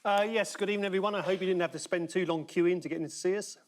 Yes, good evening, everyone. I hope you didn't have to spend too long queuing to get in to see us.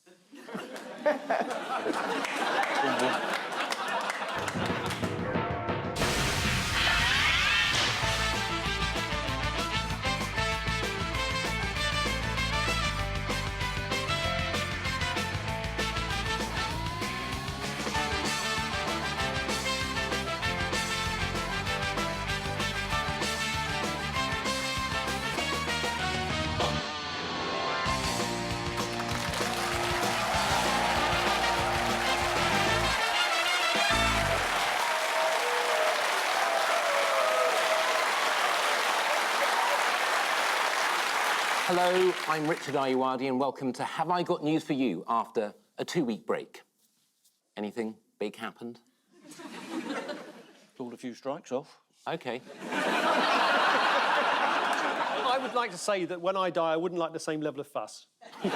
Hello, I'm Richard Ayoade and welcome to Have I Got News for You after a 2-week break. Anything big happened? Pulled a few strikes off. OK. I would like to say that when I die, I wouldn't like the same level of fuss. No,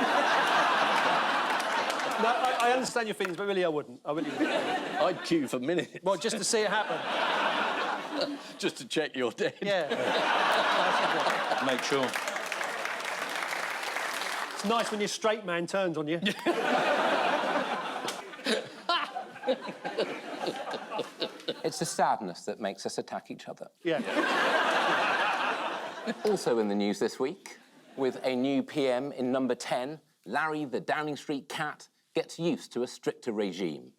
I understand your feelings, but really I wouldn't. I really wouldn't. I'd queue for minutes. Well, just to see it happen. Just to check you're dead. Yeah. Make sure. It's nice when your straight man turns on you. It's the sadness that makes us attack each other. Yeah. Also in the news this week, with a new PM in number 10, Larry the Downing Street cat gets used to a stricter regime.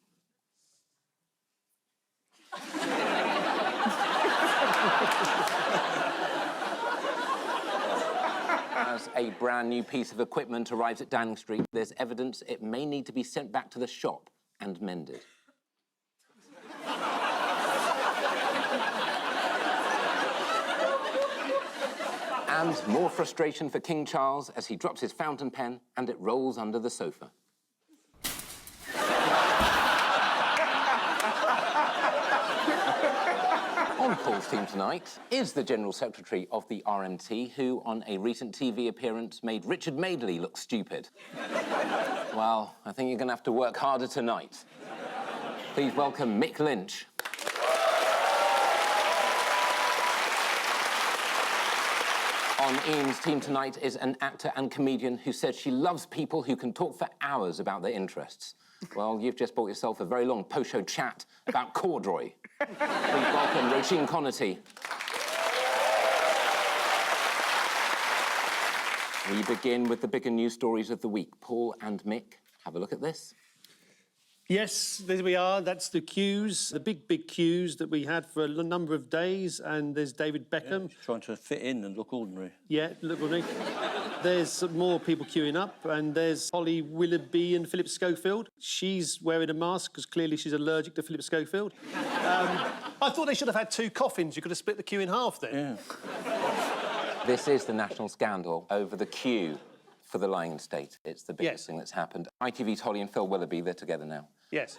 As a brand new piece of equipment arrives at Downing Street, there's evidence it may need to be sent back to the shop and mended. And more frustration for King Charles as he drops his fountain pen and it rolls under the sofa. On Paul's team tonight is the General Secretary of the RMT, who, on a recent TV appearance, made Richard Madeley look stupid. Well, I think you're going to have to work harder tonight. Please welcome Mick Lynch. On Ian's team tonight is an actor and comedian who says she loves people who can talk for hours about their interests. Well, you've just bought yourself a very long post-show chat about corduroy. Please welcome Roisin Conaty. We begin with the bigger news stories of the week. Paul and Mick, have a look at this. Yes, there we are. That's the queues, the big queues that we had for a number of days. And there's David Beckham. Yeah, trying to fit in and look ordinary. Yeah, look ordinary. There's more people queuing up, and there's Holly Willoughby and Philip Schofield. She's wearing a mask because clearly she's allergic to Philip Schofield. I thought they should have had 2 coffins. You could have split the queue in half then. Yeah. This is the national scandal over the queue for the lying state. It's the biggest thing that's happened. ITV's Holly and Phil Willoughby, they're together now. Yes.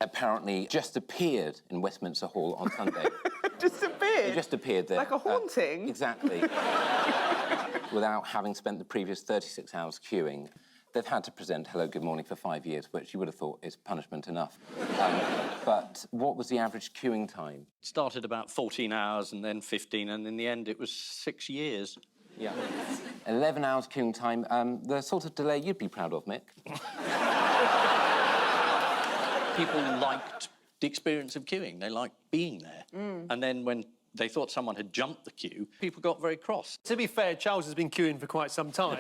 Apparently just appeared in Westminster Hall on Sunday. Just appeared? They just appeared there. Like a haunting? Exactly. Without having spent the previous 36 hours queuing. They've had to present Hello, Good Morning for 5 years, which you would have thought is punishment enough. But what was the average queuing time? It started about 14 hours and then 15, and in the end it was 6 years. Yeah. 11 hours queuing time. The sort of delay you'd be proud of, Mick. People liked the experience of queuing. They liked being there. And then when they thought someone had jumped the queue, people got very cross. To be fair, Charles has been queuing for quite some time.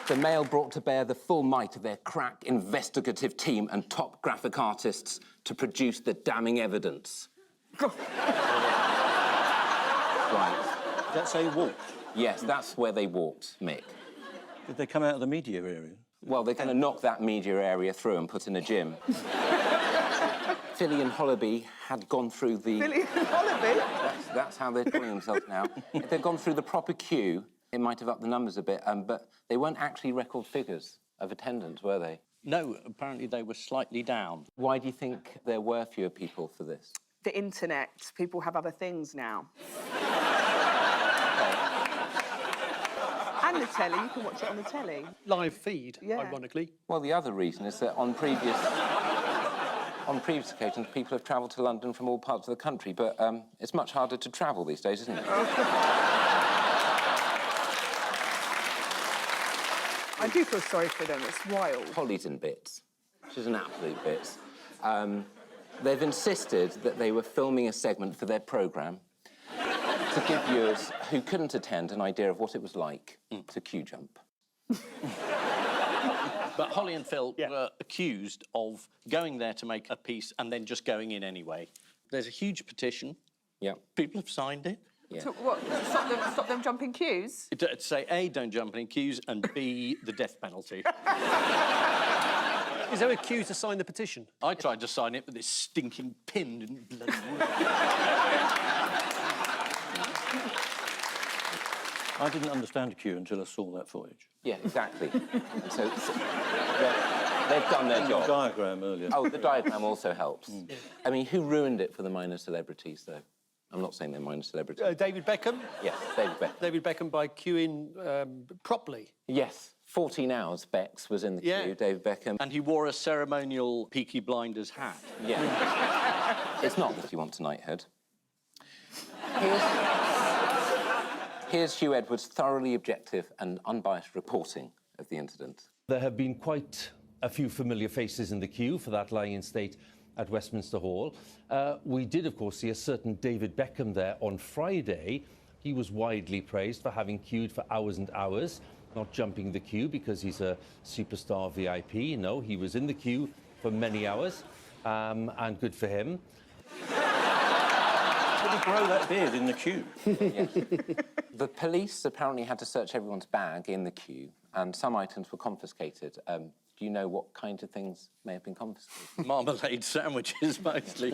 The Mail brought to bear the full might of their crack investigative team and top graphic artists to produce the damning evidence. Right. Did that say walk? Yes, that's where they walked, Mick. Did they come out of the media area? Well, they're going to knock that media area through and put in a gym. Philly and Holloughby had gone through the... Philly and Holloughby? That's how they're calling themselves now. If they'd gone through the proper queue, it might have upped the numbers a bit, but they weren't actually record figures of attendance, were they? No, apparently they were slightly down. Why do you think there were fewer people for this? The internet. People have other things now. And the telly. You can watch it on the telly. Live feed, Yeah. ironically. Well, the other reason is that on previous... On previous occasions, people have travelled to London from all parts of the country, but it's much harder to travel these days, isn't it? I do feel sorry for them. It's wild. Holly's in bits. She's in absolute bits. They've insisted that they were filming a segment for their programme to give viewers who couldn't attend an idea of what it was like to queue jump. But Holly and Phil were accused of going there to make a piece and then just going in anyway. There's a huge petition. Yeah. People have signed it. Yeah. To, what, stop them jumping queues? To say, A, don't jump in queues, and B, the death penalty. Is there a queue to sign the petition? I tried to sign it, but this stinking pin didn't bloody work. I didn't understand a queue until I saw that footage. Yeah, exactly. And so they've done their The job. diagram earlier. Oh, the diagram also helps. I mean, who ruined it for the minor celebrities, though? I'm not saying they're minor celebrities. David Beckham? Yes, David Beckham. David Beckham by queuing properly. Yes, 14 hours Bex was in the queue, David Beckham. And he wore a ceremonial Peaky Blinders hat. Yeah. It's not that you want to knighthood. Here's Hugh Edwards' thoroughly objective and unbiased reporting of the incident. There have been quite a few familiar faces in the queue for that lying in state at Westminster Hall. We did, of course, see a certain David Beckham there on Friday. He was widely praised for having queued for hours and hours, not jumping the queue because he's a superstar VIP. No, he was in the queue for many hours, and good for him. Did he grow that beard in the queue? Yes. The police apparently had to search everyone's bag in the queue, and some items were confiscated. Do you know what kind of things may have been confiscated? Marmalade sandwiches, mostly.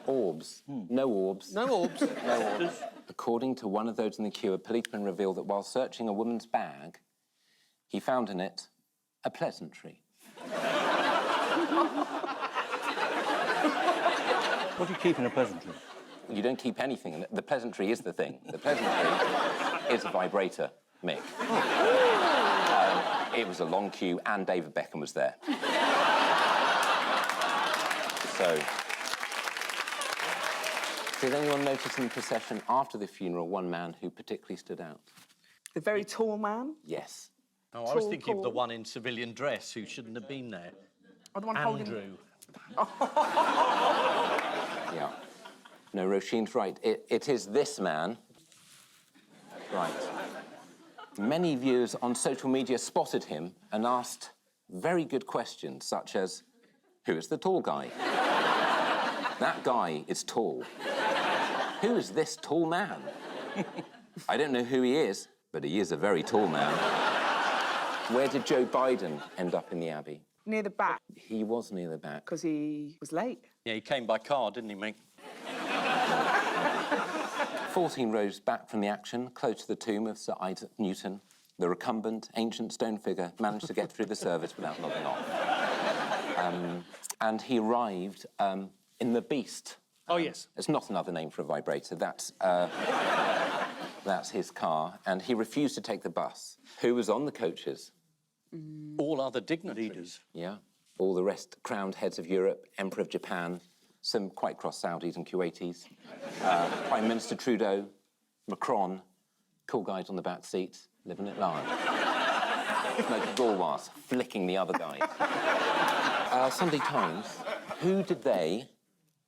Orbs. No orbs. No orbs. No orbs. According to one of those in the queue, a policeman revealed that while searching a woman's bag, he found in it a pleasantry. What do you keep in a pleasantry? You don't keep anything in it. The pleasantry is the thing. The pleasantry is a vibrator, Mick. It was a long queue and David Beckham was there. So, did anyone notice in the procession after the funeral one man who particularly stood out? The very tall man? Yes. Oh, I was Tall, thinking of the tall. one in civilian dress who shouldn't have been there. Or the one Andrew. Yeah. No, Roisin's right. It is this man. Right. Many viewers on social media spotted him and asked very good questions, such as, who is the tall guy? That guy is tall. Who is this tall man? I don't know who he is, but he is a very tall man. Where did Joe Biden end up in the Abbey? Near the back, He was near the back. because he was late. Yeah, he came by car, didn't he, Mick? 14 rows back from the action, close to the tomb of Sir Isaac Newton, the recumbent, ancient stone figure managed to get through the service without nodding off. And he arrived in the Beast. Oh, yes. It's not another name for a vibrator. That's his car. And he refused to take the bus. Who was on the coaches? All other dignitaries. Yeah. All the rest, crowned heads of Europe, Emperor of Japan, some quite cross Saudis and Kuwaitis, Prime Minister Trudeau, Macron, cool guys on the back seat, living it large. Smoking Gauloises, flicking the other guys. Sunday Times, who did they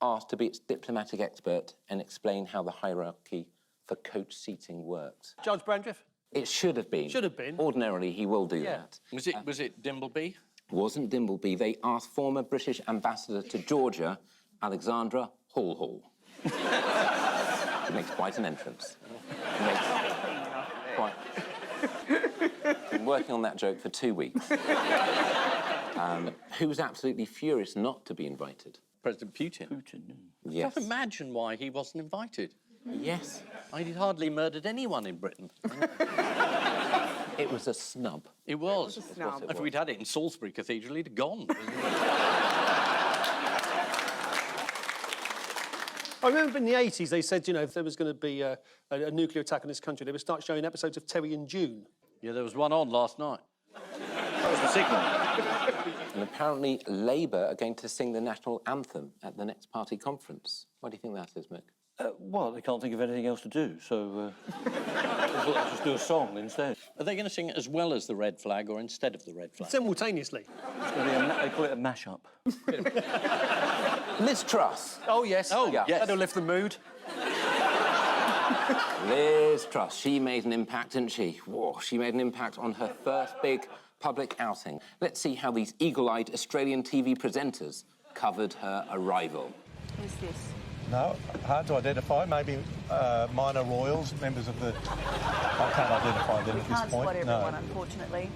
ask to be its diplomatic expert and explain how the hierarchy for coach seating works? Judge Brandreth? It should have been. Should have been. Ordinarily, he will do that. Was it Dimbleby? Wasn't Dimbleby. They asked former British ambassador to Georgia, Alexandra Hall. It makes quite an entrance. It makes quite... Been working on that joke for 2 weeks. Who was absolutely furious not to be invited? President Putin. Putin, yeah. Yes. Can't imagine why he wasn't invited. Yes. He'd hardly murdered anyone in Britain. It was a snub. It was. a snub. If we'd had it in Salisbury Cathedral, he'd have gone. I remember in the 80s they said, you know, if there was going to be a nuclear attack on this country, they would start showing episodes of Terry and June. Yeah, there was one on last night. That was the signal. And apparently Labour are going to sing the national anthem at the next party conference. What do you think that is, Mick? Well, they can't think of anything else to do, so just do a song instead. Are they going to sing it as well as the red flag or instead of the red flag? Simultaneously. It's going to be they call it a mash-up. Liz Truss. Oh, yes. Oh, Yeah. yes. That'll lift the mood. Liz Truss, she made an impact, didn't she? Whoa, she made an impact on her first big public outing. Let's see how these eagle-eyed Australian TV presenters covered her arrival. Who's this? No, hard to identify. Maybe minor royals, members of the... I can't identify them We at this can't point. spot everyone, no. unfortunately.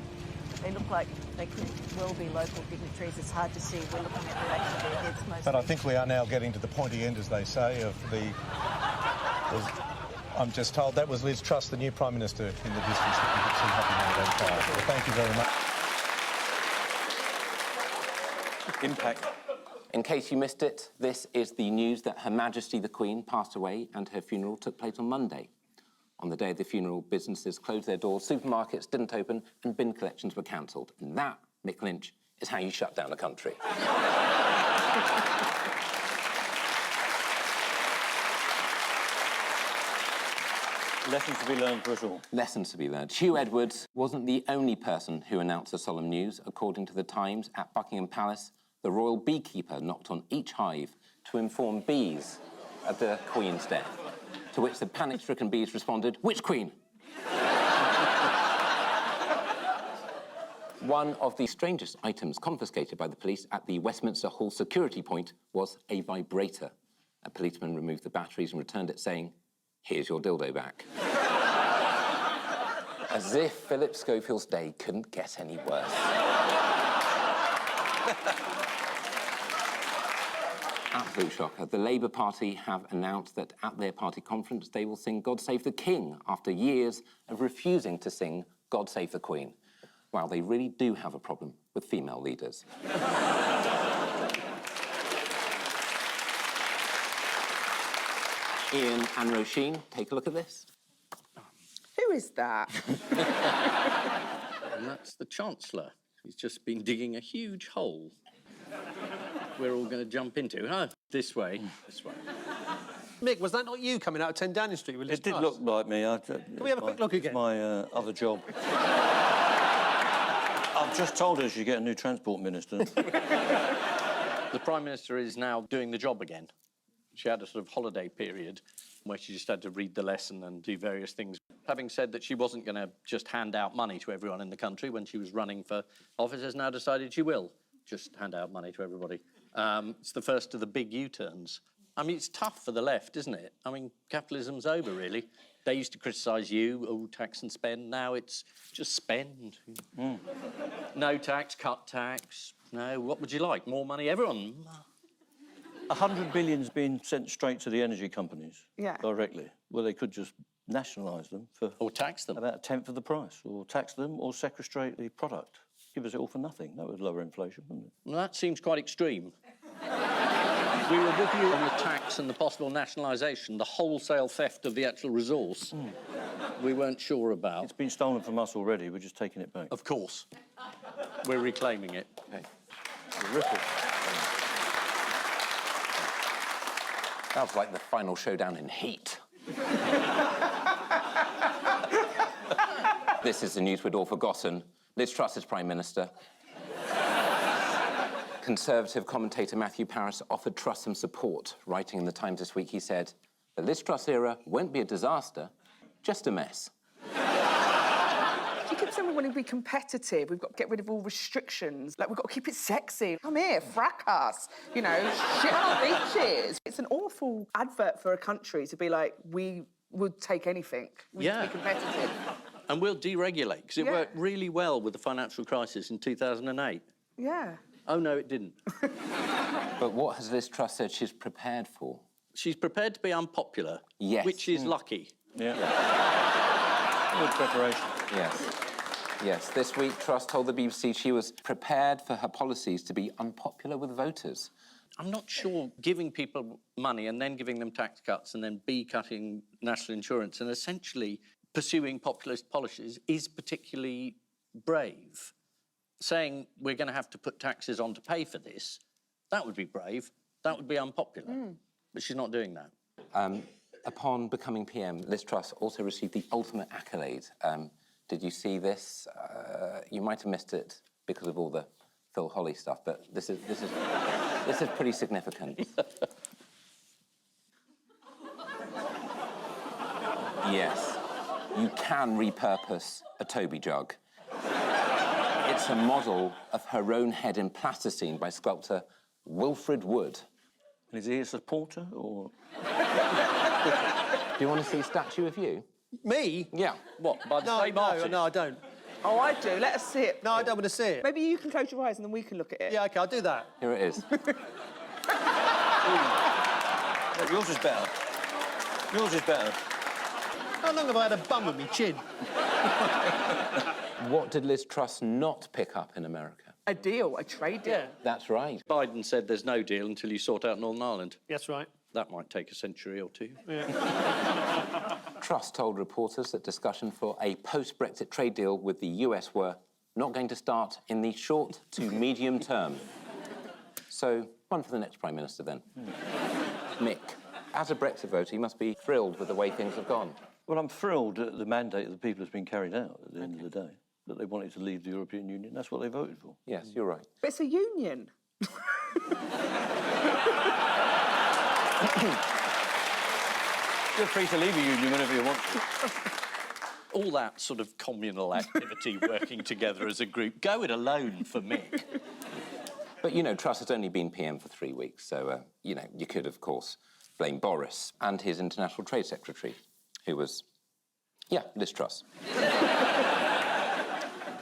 They look like they could well be local dignitaries. It's hard to see. We're looking at the backs of their heads mostly. But I think we are now getting to the pointy end, as they say, of the... I'm just told that was Liz Truss, the new Prime Minister, in the distance that you could see hopping on that car. Well, thank you very much. Impact. In case you missed it, this is the news that Her Majesty the Queen passed away and her funeral took place on Monday. On the day of the funeral, businesses closed their doors, supermarkets didn't open, and bin collections were cancelled. And that, Mick Lynch, is how you shut down a country. Lessons to be learned for us all. Lessons to be learned. Hugh Edwards wasn't the only person who announced the solemn news. According to The Times, at Buckingham Palace, the royal beekeeper knocked on each hive to inform bees of the Queen's death, to which the panic-stricken bees responded, "Which Queen?" One of the strangest items confiscated by the police at the Westminster Hall security point was a vibrator. A policeman removed the batteries and returned it, saying, "Here's your dildo back." As if Philip Schofield's day couldn't get any worse. Absolute shocker. The Labour Party have announced that at their party conference they will sing God Save the King after years of refusing to sing God Save the Queen. Wow, they really do have a problem with female leaders. Ian and Roisin, take a look at this. Who is that? And that's the Chancellor. He's just been digging a huge hole. We're all going to jump into. Oh, this way, this way. Mick, was that not you coming out of 10 Downing Street with Liz It did Truss? look like me. Can we have a quick look again? It's my other job. I've just told her she'd get a new transport minister. The Prime Minister is now doing the job again. She had a sort of holiday period where she just had to read the lesson and do various things. Having said that she wasn't going to just hand out money to everyone in the country when she was running for office, has now decided she will just hand out money to everybody. It's the first of the big U-turns. I mean, it's tough for the left, isn't it? I mean, capitalism's over, really. They used to criticise you, oh, tax and spend. Now it's just spend. No tax, cut tax. No, what would you like? More money? Everyone... 100 billion's been sent straight to the energy companies. Yeah. Directly. Well, they could just nationalise them for... Or tax them. About a tenth of the price, or tax them, or sequestrate the product. Give us it all for nothing. That would lower inflation, wouldn't it? Well, that seems quite extreme. We were with you on the tax and the possible nationalisation, the wholesale theft of the actual resource. We weren't sure about. It's been stolen from us already. We're just taking it back. Of course. We're reclaiming it. Okay. Ripple. That was like the final showdown in Heat. This is the news we'd all forgotten. Liz Truss is Prime Minister. Conservative commentator Matthew Parris offered Truss some support. Writing in The Times this week, he said, "The Liz Truss era won't be a disaster, just a mess." She keeps saying we want to be competitive. We've got to get rid of all restrictions. Like, we've got to keep it sexy. Come here, fracas. You know, shit on beaches. It's an awful advert for a country to be like, we would take anything. We Yeah. need to be competitive. And we'll deregulate, because it Yeah. worked really well with the financial crisis in 2008. Yeah. Oh, no, it didn't. But what has Liz Truss said she's prepared for? She's prepared to be unpopular, Yes. which is lucky. Yeah. Good preparation. Yes. Yes. This week, Truss told the BBC she was prepared for her policies to be unpopular with voters. I'm not sure giving people money and then giving them tax cuts and then cutting national insurance and essentially pursuing populist policies is particularly brave. saying we're going to have to put taxes on to pay for this, that would be brave. That would be unpopular. But she's not doing that. Upon becoming PM, Liz Truss also received the ultimate accolade. Did you see this? You might have missed it because of all the Phil Holly stuff, but this is pretty significant. Yes, you can repurpose a Toby jug. It's a model of her own head in plasticine by sculptor Wilfred Wood. And is he a supporter, or...? Do you want to see a statue of you? Me? Yeah. What, by the No, same artist? no, I don't. Oh, I do. Let us see it. No, I don't want to see it. Maybe you can close your eyes and then we can look at it. Yeah, OK, I'll do that. Here it is. Yours is better. Yours is better. How long have I had a bum on my chin? What did Liz Truss not pick up in America? A deal, a trade deal. Yeah, That's right. Biden said there's no deal until you sort out Northern Ireland. that's right. That might take a century or two. Truss told reporters that discussion for a post-Brexit trade deal with the US were not going to start in the short to medium term. So, one for the next Prime Minister, then. Mick, as a Brexit voter, you must be thrilled with the way things have gone. Well, I'm thrilled that the mandate of the people has been carried out at the end of the day, that they wanted to leave the European Union. That's what they voted for. Yes, you're right. But it's a union. You're free to leave a union whenever you want to. All that sort of communal activity, working together as a group, go it alone for Mick. But, you know, Truss has only been PM for 3 weeks, so, you know, you could, of course, blame Boris and his International Trade Secretary, who was, yeah, Liz Truss.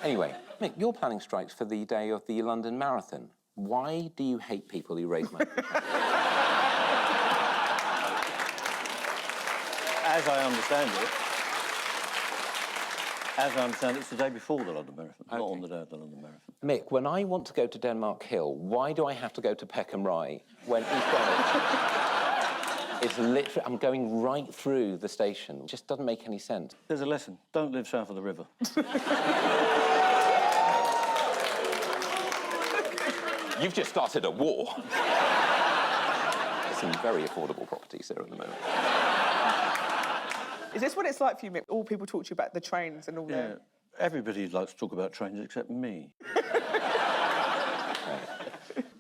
Anyway, Mick, you're planning strikes for the day of the London Marathon. Why do you hate people who raise money? As I understand it, it's the day before the London Marathon, not on the day of the London Marathon. Mick, when I want to go to Denmark Hill, why do I have to go to Peckham Rye when East Greenwich is literally... I'm going right through the station. It just doesn't make any sense. There's a lesson. Don't live south of the river. You've just started a war. There's some very affordable properties there at the moment. Is this what it's like for you, Mick? All people talk to you about the trains and all that? Everybody likes to talk about trains except me.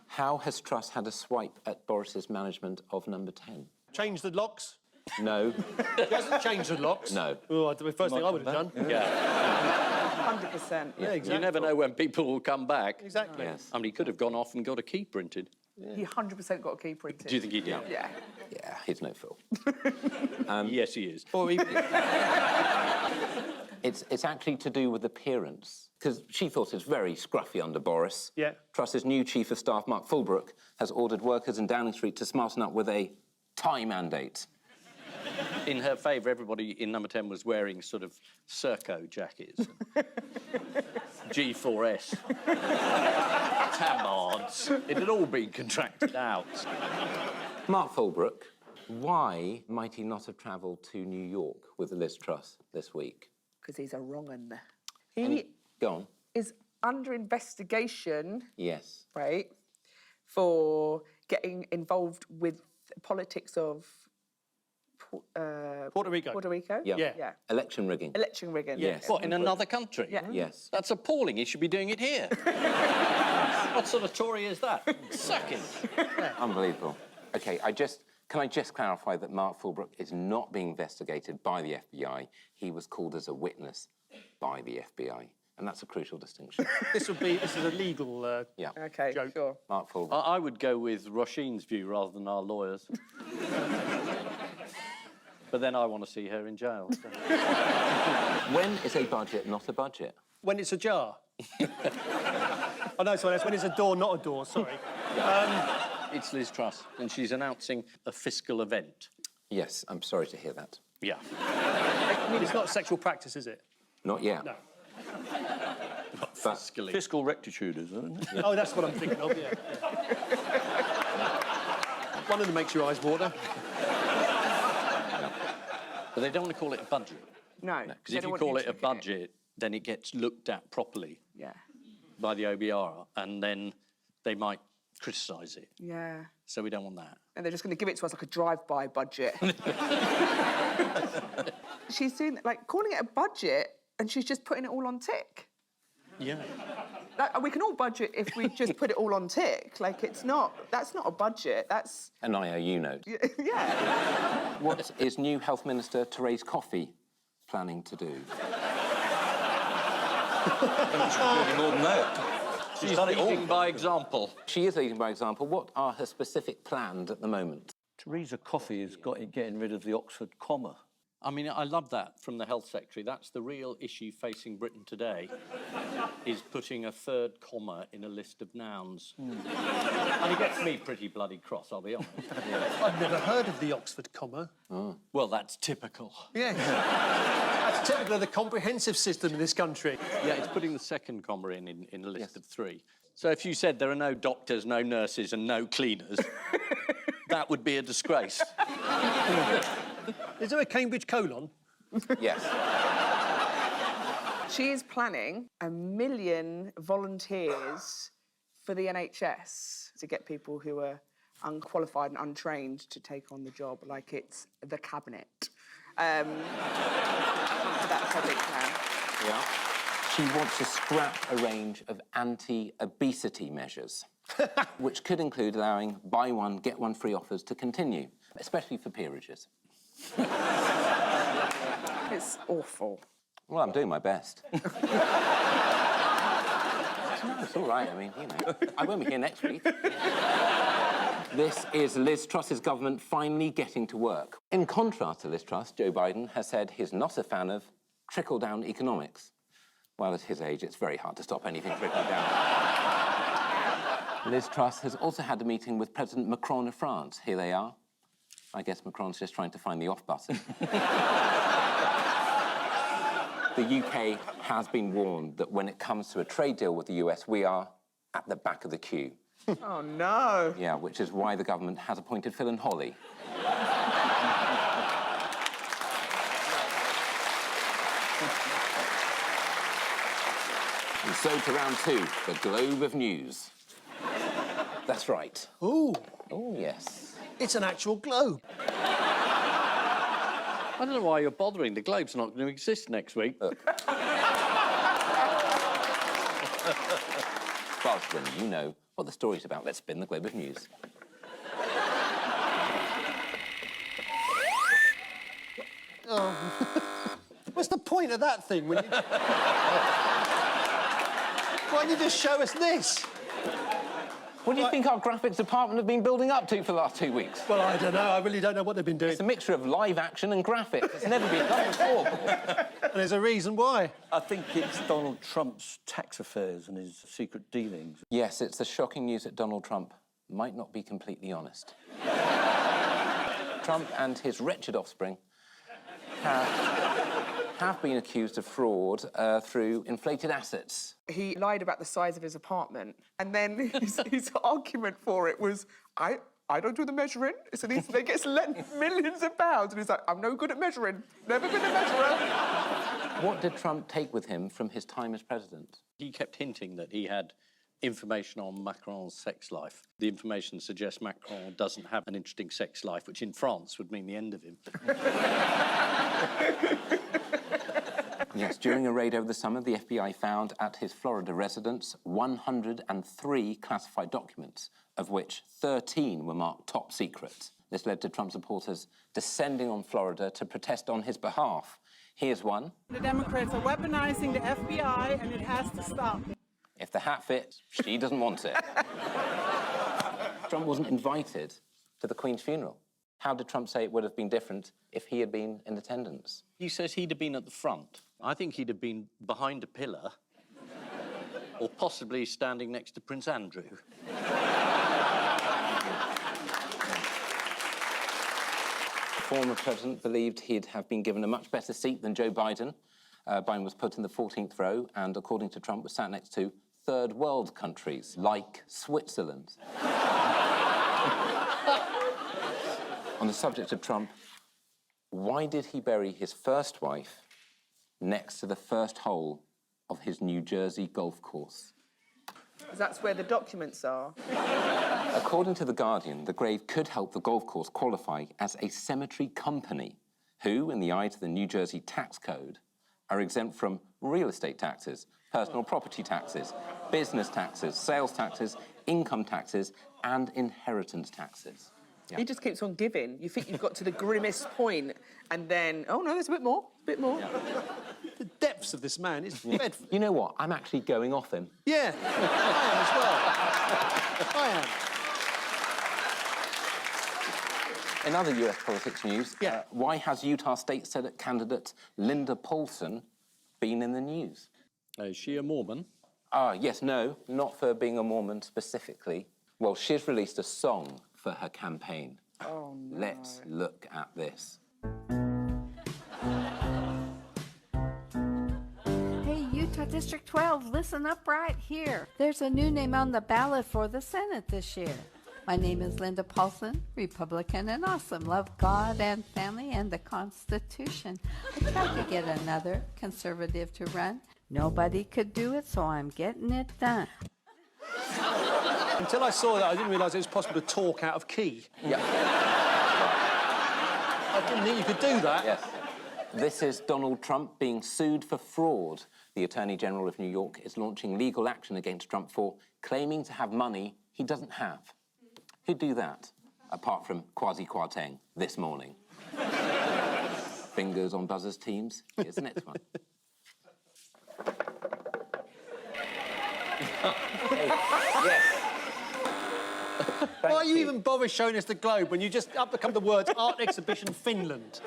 How has Truss had a swipe at Boris's management of number 10? Change the locks. No. He hasn't changed the locks. No. Oh, the first thing I would have done. Yeah. 100%. Yeah, exactly. You never know when people will come back. Exactly. Yes. I mean, he could have gone off and got a key printed. He 100% got a key printed. Do you think he did? Yeah. Yeah, he's no fool. Yes, he is. Or even... It's actually to do with appearance, because she thought it was very scruffy under Boris. Yeah. Truss's new Chief of Staff, Mark Fulbrook, has ordered workers in Downing Street to smarten up with a tie mandate. In her favour, everybody in number 10 was wearing sort of Serco jackets. G4S. Tabards. It had all been contracted out. Mark Fulbrook, why might he not have travelled to New York with Liz Truss this week? Because he's a wrong un. He Go on. is under investigation, Yes. right, for getting involved with politics of Puerto Rico. Puerto Rico? Yeah. Yeah. Election rigging. Election rigging. Yes. What, in another country? Yeah. Yes. That's appalling. He should be doing it here. What sort of Tory is that? Sucking. Unbelievable. OK, can I just clarify that Mark Fulbrook is not being investigated by the FBI. He was called as a witness by the FBI. And that's a crucial distinction. This is a legal Yeah. OK, Joke. sure. Mark Fulbrook. I would go with Roisin's view rather than our lawyers. But then I want to see her in jail. So. When is a budget not a budget? When it's a jar. Oh, no, sorry, that's when it's a door, not a door, sorry. It's Liz Truss, and she's announcing a fiscal event. Yes, I'm sorry to hear that. Yeah. I mean, it's not sexual practice, is it? Not yet. No. But Fiscally. Fiscal rectitude, isn't it? Oh, that's what I'm thinking of, yeah. One of them makes your eyes water. But they don't want to call it a budget. No. Because if you call it a budget, then it gets looked at properly. Yeah. by the OBR, and then they might criticise it. Yeah. So we don't want that. And they're just going to give it to us like a drive-by budget. She's doing, like, calling it a budget, and she's just putting it all on tick. Yeah. We can all budget if we just put it all on tick. Like, that's not a budget, that's... An IOU note. Yeah. What is new Health Minister Therese Coffey planning to do? She's doing more than that. She's done it all. leading by example. She is leading by example. What are her specific plans at the moment? Theresa Coffey has got it getting rid of the Oxford comma. I mean, I love that from the Health Secretary. That's the real issue facing Britain today, is putting a third comma in a list of nouns. And it gets me pretty bloody cross, I'll be honest. I've never heard of the Oxford comma. Oh. Well, that's typical. Yeah. That's typical of the comprehensive system in this country. Yeah, it's putting the second comma in a list of three. So if you said there are no doctors, no nurses and no cleaners, that would be a disgrace. Is there a Cambridge colon? Yes. She is planning 1 million volunteers for the NHS to get people who are unqualified and untrained to take on the job, like it's the cabinet. That's her big plan. Yeah. She wants to scrap a range of anti-obesity measures, which could include allowing buy one, get one free offers to continue, especially for peerages. It's awful. Well, I'm doing my best. No, it's all right. I mean, you know, I won't be here next week. This is Liz Truss's government finally getting to work. In contrast to Liz Truss, Joe Biden has said he's not a fan of trickle-down economics. Well, at his age, it's very hard to stop anything trickling down. Liz Truss has also had a meeting with President Macron of France. Here they are. I guess Macron's just trying to find the off button. The UK has been warned that when it comes to a trade deal with the US, we are at the back of the queue. Oh, no. Yeah, which is why the government has appointed Phil and Holly. And so to round two, the Globe of News. That's right. Ooh, Oh, yes. it's an actual globe. I don't know why you're bothering. The Globe's not going to exist next week. Well, when you know what the story's about, let's spin the Globe of News. What's the point of that thing when you... Why don't you just show us this? What do you think our graphics department have been building up to for the last 2 weeks? Well, I don't know. I really don't know what they've been doing. It's a mixture of live action and graphics. It's never been done before. And there's a reason why. I think it's Donald Trump's tax affairs and his secret dealings. Yes, it's the shocking news that Donald Trump might not be completely honest. Trump and his wretched offspring have been accused of fraud through inflated assets. He lied about the size of his apartment, and then his argument for it was, I don't do the measuring. So they get lent millions of pounds, and he's like, I'm no good at measuring. Never been a measurer. What did Trump take with him from his time as president? He kept hinting that he had information on Macron's sex life. The information suggests Macron doesn't have an interesting sex life, which in France would mean the end of him. Yes, during a raid over the summer, the FBI found at his Florida residence 103 classified documents, of which 13 were marked top secret. This led to Trump supporters descending on Florida to protest on his behalf. Here's one. The Democrats are weaponizing the FBI, and it has to stop. If the hat fits, she doesn't want it. Trump wasn't invited to the Queen's funeral. How did Trump say it would have been different if he had been in attendance? He says he'd have been at the front. I think he'd have been behind a pillar or possibly standing next to Prince Andrew. The former president believed he'd have been given a much better seat than Joe Biden. Biden was put in the 14th row and, according to Trump, was sat next to third world countries like Switzerland. On the subject of Trump, why did he bury his first wife next to the first hole of his New Jersey golf course? That's where the documents are. According to The Guardian, the grave could help the golf course qualify as a cemetery company, who, in the eyes of the New Jersey tax code, are exempt from real estate taxes, personal property taxes, business taxes, sales taxes, income taxes, and inheritance taxes. Yeah. He just keeps on giving. You think you've got to the grimmest point, and then, oh no, there's a bit more, Yeah. The depths of this man is dreadful. You know what? I'm actually going off him. Yeah, I am as well. I am. In other US politics news, why has Utah State Senate candidate Linda Paulson been in the news? Is she a Mormon? Yes, no, not for being a Mormon specifically. Well, she's released a song for her campaign. Oh, no. Let's look at this. Hey, Utah District 12, listen up right here. There's a new name on the ballot for the Senate this year. My name is Linda Paulson, Republican and awesome. Love God and family and the Constitution. I tried to get another conservative to run. Nobody could do it, so I'm getting it done. Until I saw that, I didn't realise it was possible to talk out of key. Yeah. I didn't think you could do that. Yes. This is Donald Trump being sued for fraud. The Attorney General of New York is launching legal action against Trump for claiming to have money he doesn't have. Who'd do that, apart from Kwasi Kwarteng this morning? Fingers on buzzers, teams. Here's the next one. Yes. Why are you even bother showing us the globe when you just uppercut the words Art Exhibition Finland?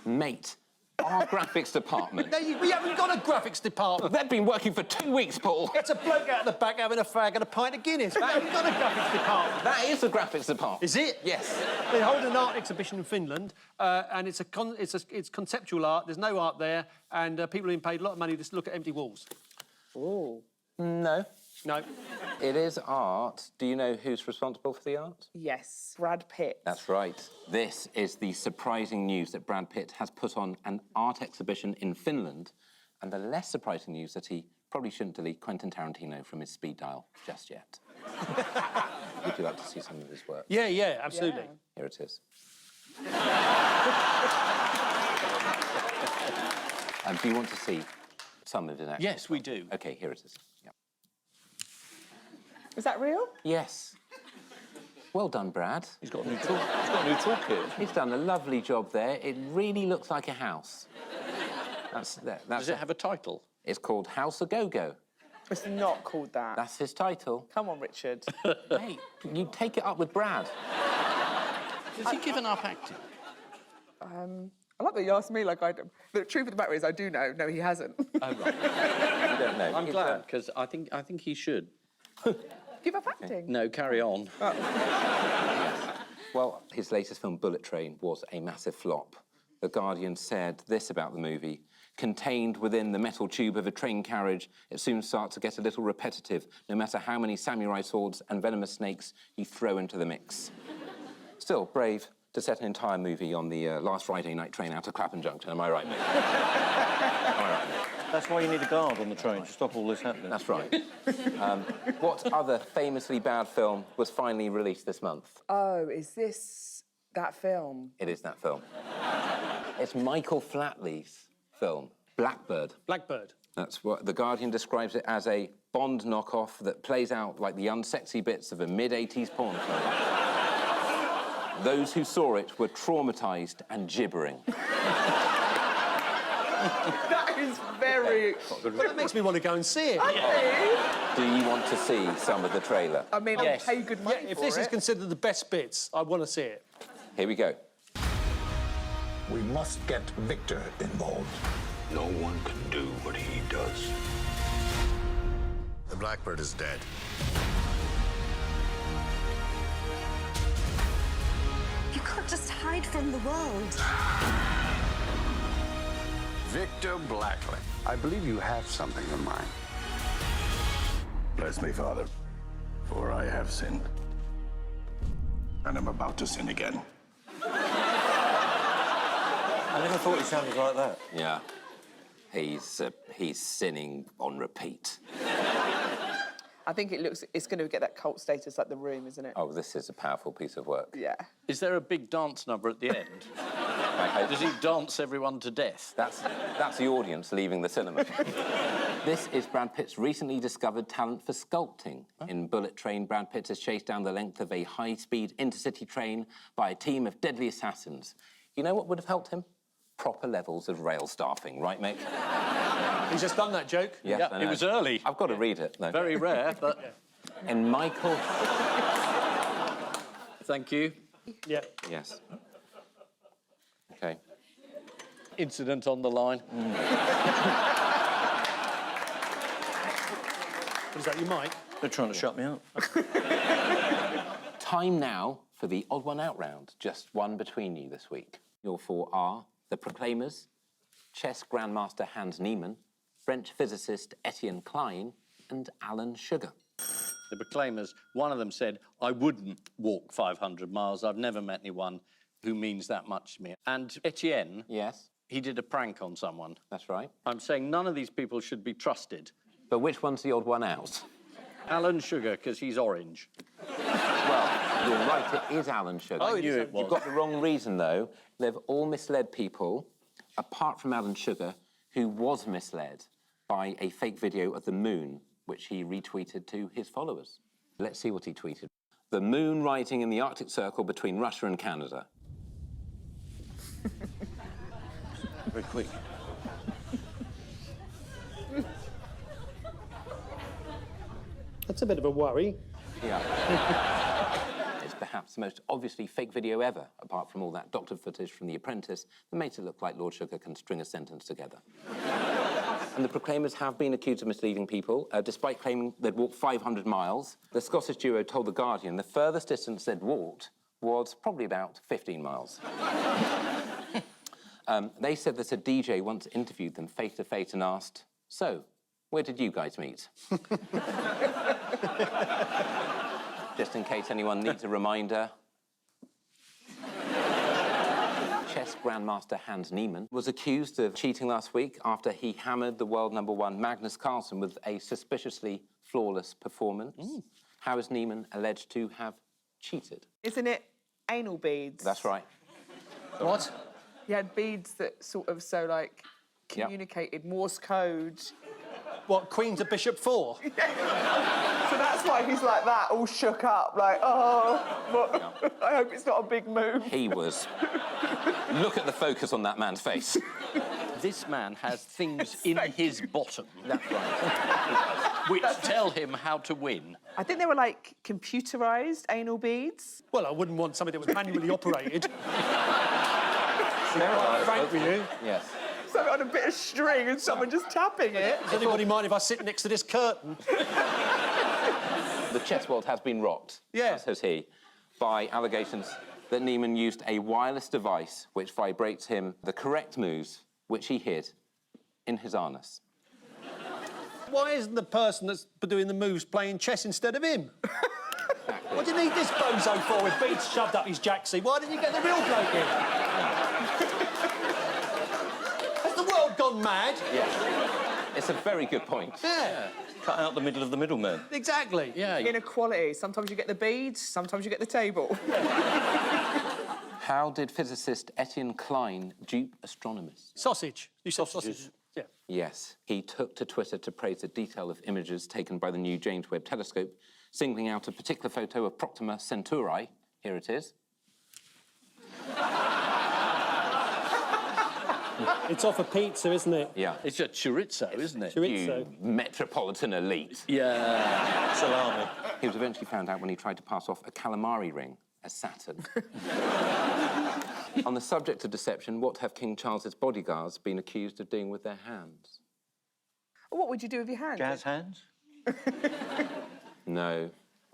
Mate, our graphics department. No, we haven't got a graphics department. They've been working for 2 weeks, Paul. It's a bloke out the back having a fag and a pint of Guinness. We haven't got a graphics department. That is the graphics department. Is it? Yes. They hold an art exhibition in Finland, and it's conceptual art. There's no art there, and people are being paid a lot of money to look at empty walls. Oh. No. No. It is art. Do you know who's responsible for the art? Yes, Brad Pitt. That's right. This is the surprising news that Brad Pitt has put on an art exhibition in Finland, and the less surprising news that he probably shouldn't delete Quentin Tarantino from his speed dial just yet. Would you like to see some of his work? Yeah, absolutely. Yeah. Here it is. Do you want to see some of it actually? Yes, we do. OK, here it is. Yeah. Is that real? Yes. Well done, Brad. He's got a new toolkit. He's done a lovely job there. It really looks like a house. That's Does it have a title? It's called House A Go-Go. It's not called that. That's his title. Come on, Richard. Hey, you take it up with Brad. Has he given up acting? I like that you asked me like I do. The truth of the matter is I do know. No, he hasn't. Oh, right. You don't know. I'm glad, because I think he should. Give up acting. No, carry on. Well, his latest film, Bullet Train, was a massive flop. The Guardian said this about the movie. Contained within the metal tube of a train carriage, it soon starts to get a little repetitive, no matter how many samurai swords and venomous snakes you throw into the mix. Still, brave to set an entire movie on the last Friday night train out of Clapham Junction, am I right, mate? Am I right, mate? That's why you need a guard on the train to stop all this happening. That's right. What other famously bad film was finally released this month? Oh, is this that film? It is that film. It's Michael Flatley's film, Blackbird. Blackbird. That's what The Guardian describes it as a Bond knockoff that plays out like the unsexy bits of a mid-80s porn film. Those who saw it were traumatised and gibbering. That is very... Well, that makes me want to go and see it. Do you want to see some of the trailer? I mean, Yes. I'll pay good money If for this it. is considered the best bits, I want to see it. Here we go. We must get Victor involved. No one can do what he does. The Blackbird is dead. You can't just hide from the world. Victor Blackley, I believe you have something in mind. Bless me, Father, for I have sinned. And I'm about to sin again. I never thought he sounded like that. Yeah. He's sinning on repeat. I think it's going to get that cult status like The Room, isn't it? Oh, this is a powerful piece of work. Yeah. Is there a big dance number at the end? Does he dance everyone to death? That's the audience leaving the cinema. This is Brad Pitt's recently discovered talent for sculpting. In Bullet Train, Brad Pitt is chased down the length of a high-speed intercity train by a team of deadly assassins. You know what would have helped him? Proper levels of rail staffing, right, Mick? He's just done that joke. Yes, Yeah, I know. it was early. I've got to read it, though. Very rare, but... And Michael... Thank you. Yeah. Yes. OK. Incident on the line. What is that, you mic? They're trying to shut me up. Time now for the odd one out round. Just one between you this week. Your four are the Proclaimers, chess grandmaster Hans Niemann, French physicist Etienne Klein, and Alan Sugar. The Proclaimers, one of them said, I wouldn't walk 500 miles. I've never met anyone who means that much to me. And Etienne... Yes? He did a prank on someone. That's right. I'm saying none of these people should be trusted. But which one's the odd one out? Alan Sugar, because he's orange. Well, you're right, it is Alan Sugar. I knew it was. You've got the wrong reason, though. They've all misled people, apart from Alan Sugar, who was misled by a fake video of the moon, which he retweeted to his followers. Let's see what he tweeted. The moon rising in the Arctic Circle between Russia and Canada. Very quick. That's a bit of a worry. Yeah. It's perhaps the most obviously fake video ever, apart from all that doctored footage from The Apprentice that makes it look like Lord Sugar can string a sentence together. And the Proclaimers have been accused of misleading people, despite claiming they'd walked 500 miles. The Scottish duo told The Guardian the furthest distance they'd walked was probably about 15 miles. They said that a DJ once interviewed them face-to-face and asked, so, where did you guys meet? Just in case anyone needs a reminder. Chess grandmaster Hans Niemann was accused of cheating last week after he hammered the world #1 Magnus Carlsen with a suspiciously flawless performance. How is Niemann alleged to have cheated? Isn't it anal beads? That's right. What? He had beads that sort of communicated Morse code. What, Queen to Bishop 4? So that's why he's like that, all shook up, like, oh, but I hope it's not a big move. He was. Look at the focus on that man's face. This man has things in his bottom. That's right. Which tell him how to win. I think they were like computerised anal beads. Well, I wouldn't want something that was manually operated. Frank with you. Yes. So on a bit of string and someone just tapping it. Does anybody mind if I sit next to this curtain? The chess world has been rocked, says he, by allegations that Niemann used a wireless device which vibrates him the correct moves, which he hid in his harness. Why isn't the person that's doing the moves playing chess instead of him? What do you need this bozo for with beads shoved up his jacksie? Why didn't you get the real bloke in? Has the world gone mad? Yeah. It's a very good point. Yeah. Cut out the middle of the middleman. Exactly. Yeah. Inequality. Sometimes you get the beads, sometimes you get the table. How did physicist Etienne Klein dupe astronomers? Sausage. You said sausage. Yeah. Yes. He took to Twitter to praise the detail of images taken by the new James Webb Telescope, singling out a particular photo of Proxima Centauri. Here it is. It's off a pizza, isn't it? Yeah. It's a chorizo, isn't it? Chorizo. You metropolitan elite. Yeah. Salami. He was eventually found out when he tried to pass off a calamari ring as Saturn. On the subject of deception, what have King Charles's bodyguards been accused of doing with their hands? What would you do with your hands? Jazz hands? No.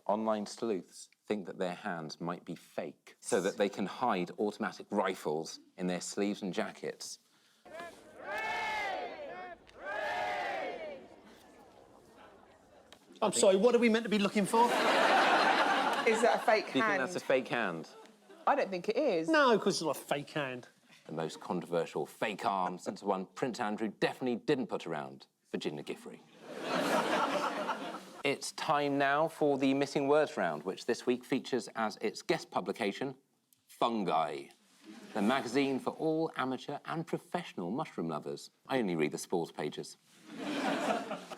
Online sleuths think that their hands might be fake, so that they can hide automatic rifles in their sleeves and jackets. I'm sorry, what are we meant to be looking for? Is that a fake hand? Do you think that's a fake hand? I don't think it is. No, because it's not a fake hand. The most controversial fake arm since the one Prince Andrew definitely didn't put around Virginia Giffey. It's time now for the Missing Words round, which this week features as its guest publication, Fungi, the magazine for all amateur and professional mushroom lovers. I only read the spores pages.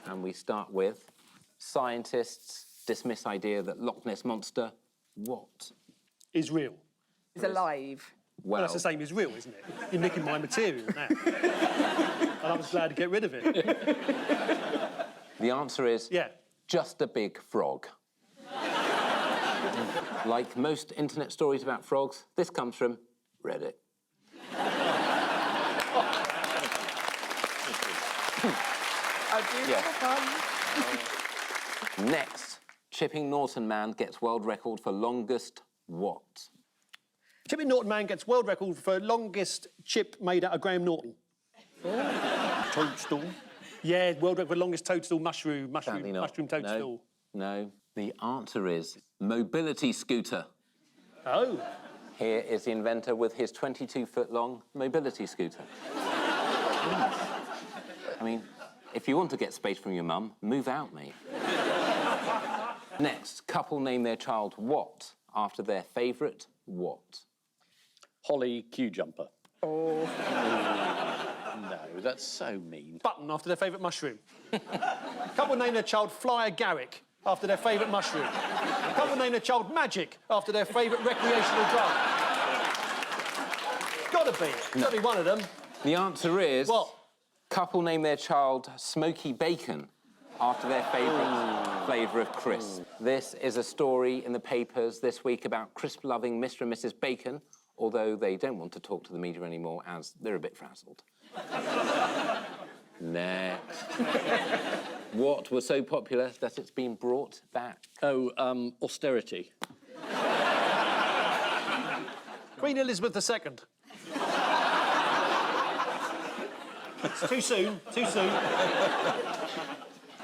And we start with scientists dismiss idea that Loch Ness Monster, what? Is real. It's alive. Well, that's the same as real, isn't it? You're nicking my material now. And I was glad to get rid of it. The answer is just a big frog. Like most internet stories about frogs, this comes from Reddit. Next, Chipping Norton man gets world record for longest what? Chipping Norton man gets world record for longest chip made out of Graham Norton. Toadstool. Yeah, world record for longest toadstool mushroom toadstool. No. The answer is mobility scooter. Oh. Here is the inventor with his 22-foot-long mobility scooter. I mean, if you want to get space from your mum, move out, mate. Next, couple name their child what after their favourite what? Holly Q jumper. Oh. No, that's so mean. Button after their favourite mushroom. Couple name their child Flyer Garrick after their favourite mushroom. Couple name their child Magic after their favourite recreational drug. Gotta be. Gotta be one of them. The answer is... What? Couple name their child Smoky Bacon after their favourite flavour of crisp. This is a story in the papers this week about crisp-loving Mr. and Mrs. Bacon, although they don't want to talk to the media anymore as they're a bit frazzled. Next. What was so popular that it's been brought back? Oh, austerity. Queen Elizabeth II. It's too soon, too soon.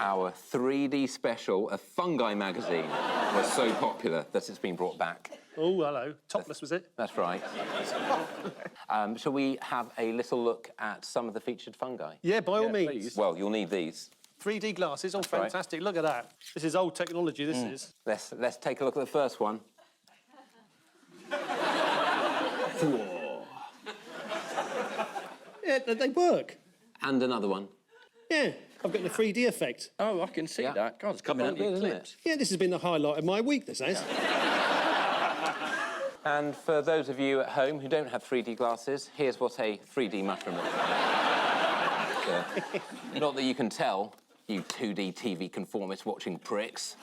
Our 3D special of Fungi magazine was so popular that it's been brought back. Oh, hello. Topless, was it? That's right. Shall we have a little look at some of the featured fungi? Yeah, by all means. Please. Well, you'll need these. 3D glasses, oh, That's right. fantastic. Look at that. This is old technology, this is. Let's take a look at the first one. Yeah, they work. And another one. Yeah, I've got the 3D effect. Oh, I can see that. God, it's coming out the Isn't eclipse. Yeah, this has been the highlight of my week, this has. And for those of you at home who don't have 3D glasses, here's what a 3D mushroom looks like. Not that you can tell, you 2D TV conformist watching pricks.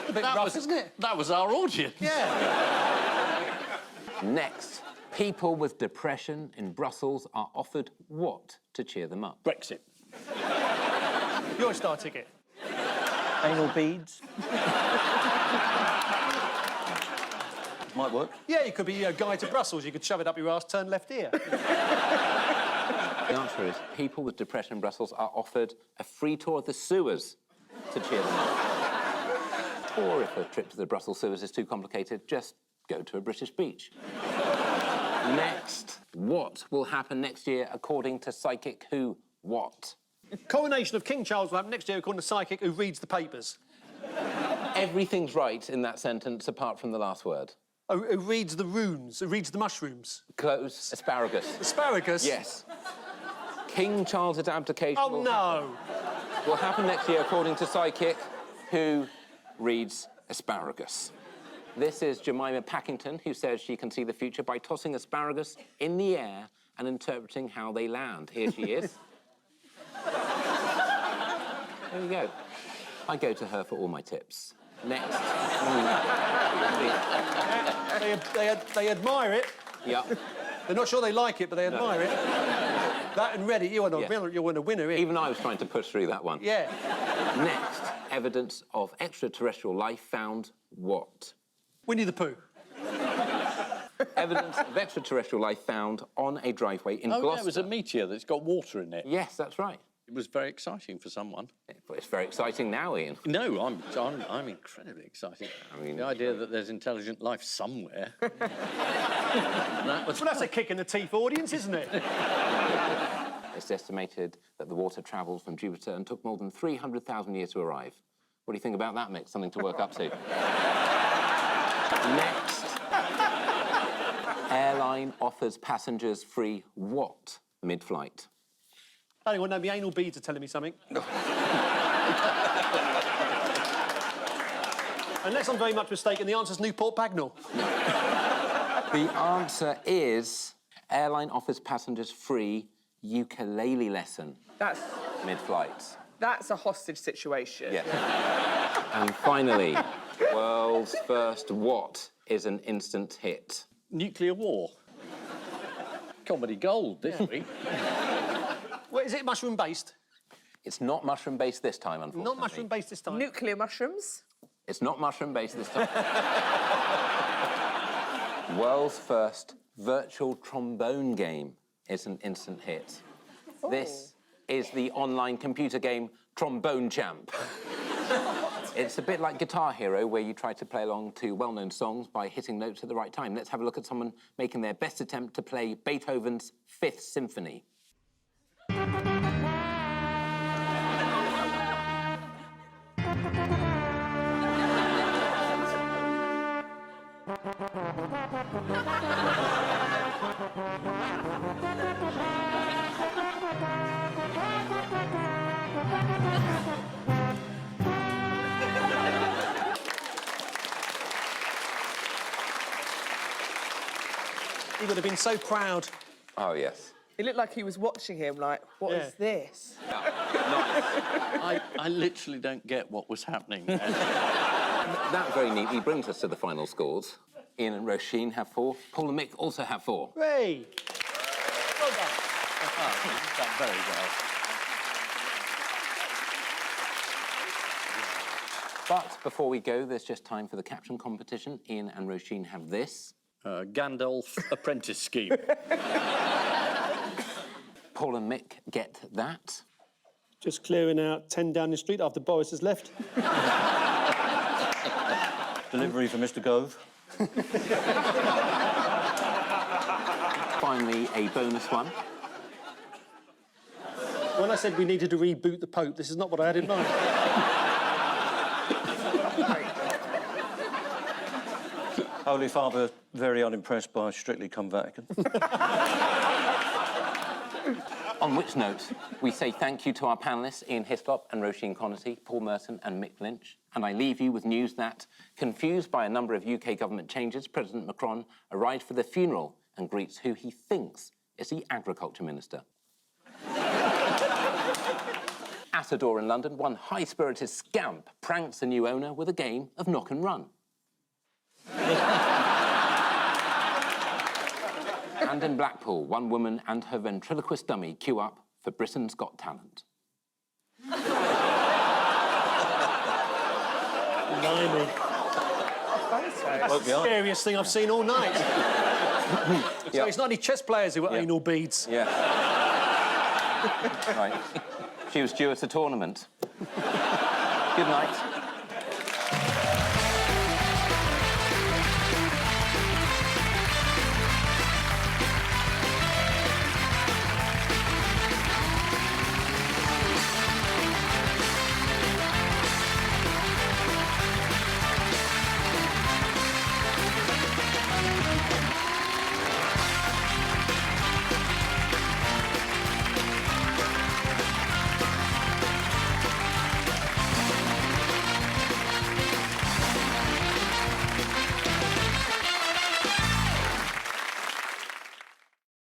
A bit rough, isn't it? That was our audience. Yeah. Next, people with depression in Brussels are offered what to cheer them up? Brexit. Your star ticket. Anal beads. Might work. Yeah, you could be a guide to Brussels. You could shove it up your arse, turn left ear. The answer is people with depression in Brussels are offered a free tour of the sewers to cheer them up. Or if a trip to the Brussels sewers is too complicated, just go to a British beach. Next, what will happen next year according to Psychic Who? What? Coronation of King Charles will happen next year according to Psychic Who reads the papers. Everything's right in that sentence apart from the last word. Oh, who reads the runes, who reads the mushrooms. Close. Asparagus. Asparagus? Yes. King Charles' abdication Oh, no. will happen next year according to Psychic Who reads asparagus. This is Jemima Packington, who says she can see the future by tossing asparagus in the air and interpreting how they land. Here she is. There you go. I go to her for all my tips. Next. They admire it. Yeah. They're not sure they like it, but they admire it. That and Reddit, you want a winner here. Even I was trying to push through that one. Yeah. Next, evidence of extraterrestrial life found what? Winnie the Pooh. Evidence of extraterrestrial life found on a driveway in Gloucester. Yeah, it was a meteor that's got water in it. Yes, that's right. It was very exciting for someone. But it's very exciting now, Ian. No, I'm incredibly excited. I mean, the idea that there's intelligent life somewhere. Well, that's a kick in the teeth audience, isn't it? It's estimated that the water travelled from Jupiter and took more than 300,000 years to arrive. What do you think about that, Mick? Something to work up to. Next. Airline offers passengers free what mid-flight? Anyone know, my anal beads are telling me something. Unless I'm very much mistaken, the answer's Newport Bagnall. The answer is airline offers passengers free ukulele lesson. That's mid-flight. That's a hostage situation. Yes. And finally, world's first what is an instant hit? Nuclear war. Comedy gold this week. Well, is it mushroom-based? It's not mushroom-based this time, unfortunately. Not mushroom-based this time. Nuclear mushrooms? It's not mushroom-based this time. World's first virtual trombone game is an instant hit. Oh. This is the online computer game Trombone Champ. It's a bit like Guitar Hero, where you try to play along to well-known songs by hitting notes at the right time. Let's have a look at someone making their best attempt to play Beethoven's Fifth Symphony. He would have been so proud. Oh, yes. It looked like he was watching him, like, what is this? I literally don't get what was happening. That very neatly brings us to the final scores. Ian and Roisin have 4. Paul and Mick also have 4. Hooray! Well done. You've done very well. But before we go, there's just time for the caption competition. Ian and Roisin have this. Gandalf apprentice scheme. Paul and Mick get that. Just clearing out 10 Downing Street after Boris has left. Delivery for Mr. Gove. Finally, a bonus one. When I said we needed to reboot the Pope, this is not what I had in mind. Holy Father, very unimpressed by Strictly Come Vatican. On which note, we say thank you to our panellists, Ian Hislop and Roisin Conaty, Paul Merton and Mick Lynch. And I leave you with news that, confused by a number of UK government changes, President Macron arrived for the funeral and greets who he thinks is the Agriculture Minister. At a door in London, one high-spirited scamp pranks a new owner with a game of knock and run. And in Blackpool, one woman and her ventriloquist dummy queue up for Britain's Got Talent. Blimey. That's the scariest thing I've seen all night. So it's not any chess players who are anal beads. Yeah. Right. She was due at a tournament. Good night.